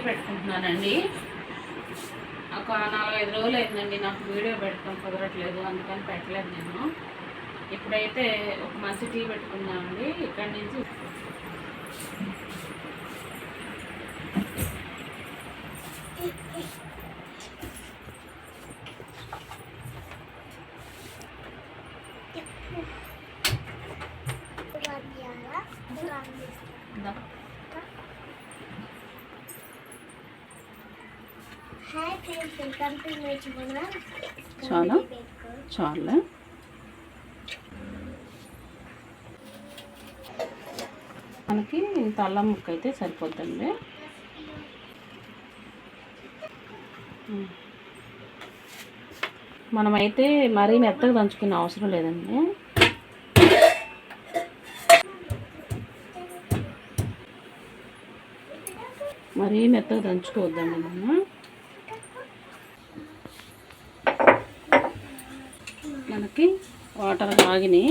పెట్టుకుంటున్నానండి. ఒక 4-5 రోజులు అవుతుందండి నాకు వీడియో పెట్టడం కుదరట్లేదు, అందుకని పెట్టలేదు నేను. ఇప్పుడైతే ఒక మంచి టీ పెట్టుకున్నామండి. ఇక్కడి నుంచి చాలా చాలా మనకి ఇంత అల్లం ముక్క అయితే సరిపోద్దండి. మనమైతే మరీ మెత్తగా దంచుకునే అవసరం లేదండి. మరీ మెత్తగా దంచుకోవద్దండి మనం. మనకి వాటర్ ఆగిని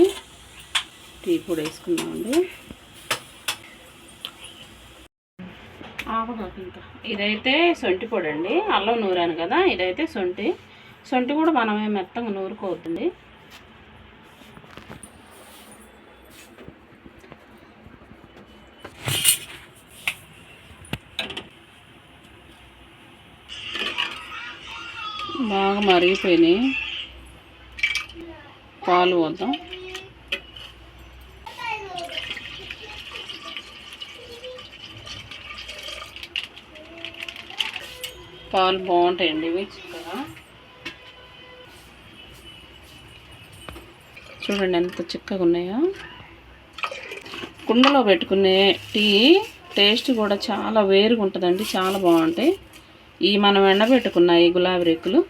టీ పొడి వేసుకుందామండి. ఆవగాకు ఇంకా ఇదైతే సొంటి పొడి అండి. అల్లం నూరాను కదా, ఇదైతే సొంటి కూడా మనమే మెత్తగా నూరుకోవద్దండి. బాగా మరిగిపోయినాయి, పాలు పోద్దాం. పాలు బాగుంటాయండి ఇవి చిక్కగా. చూడండి ఎంత చిక్కగా ఉన్నాయో. కుండలో పెట్టుకునే టీ టేస్ట్ కూడా చాలా వేరుగా ఉంటుందండి, చాలా బాగుంటాయి. ఈ మనం ఎండబెట్టుకున్న ఈ గులాబీ రేకులు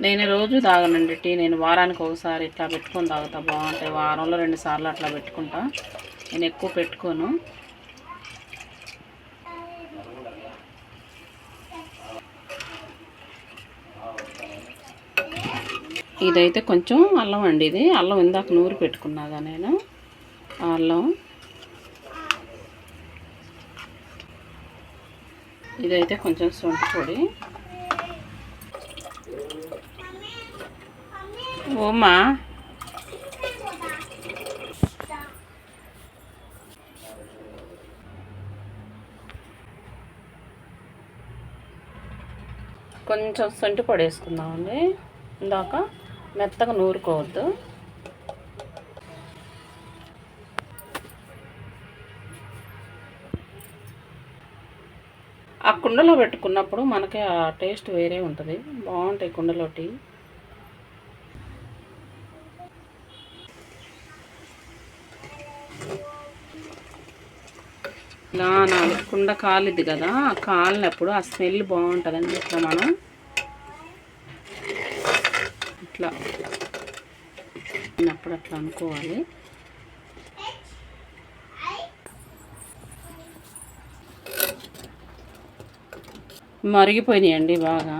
నేను రోజు తాగనండి టీ. నేను వారానికి ఒకసారి ఇట్లా పెట్టుకొని తాగుతా, బాగుంటాయి. వారంలో 2 సార్లు అట్లా పెట్టుకుంటా, నేను ఎక్కువ పెట్టుకోను. ఇదైతే కొంచెం అల్లం అండి. ఇది అల్లం ఇందాక నూరి పెట్టుకున్నాగా నేను. అల్లం ఇదైతే కొంచెం సొంటి పొడి. ఓమా కొంచెం సొంటి పొడి వేసుకుందామండి. ఇందాక మెత్తగా నూరుకోవద్దు. ఆ కుండలో పెట్టుకున్నప్పుడు మనకి ఆ టేస్ట్ వేరే ఉంటుంది, బాగుంటాయి కుండలో టీ. ఇలా కుండ కాలిద్ది కదా, కాలినప్పుడు ఆ స్మెల్ బాగుంటుందండి. ఇట్లా మనం ఇట్లా అప్పుడు అట్లా అనుకోవాలి. మరిగిపోయినాయండి బాగా.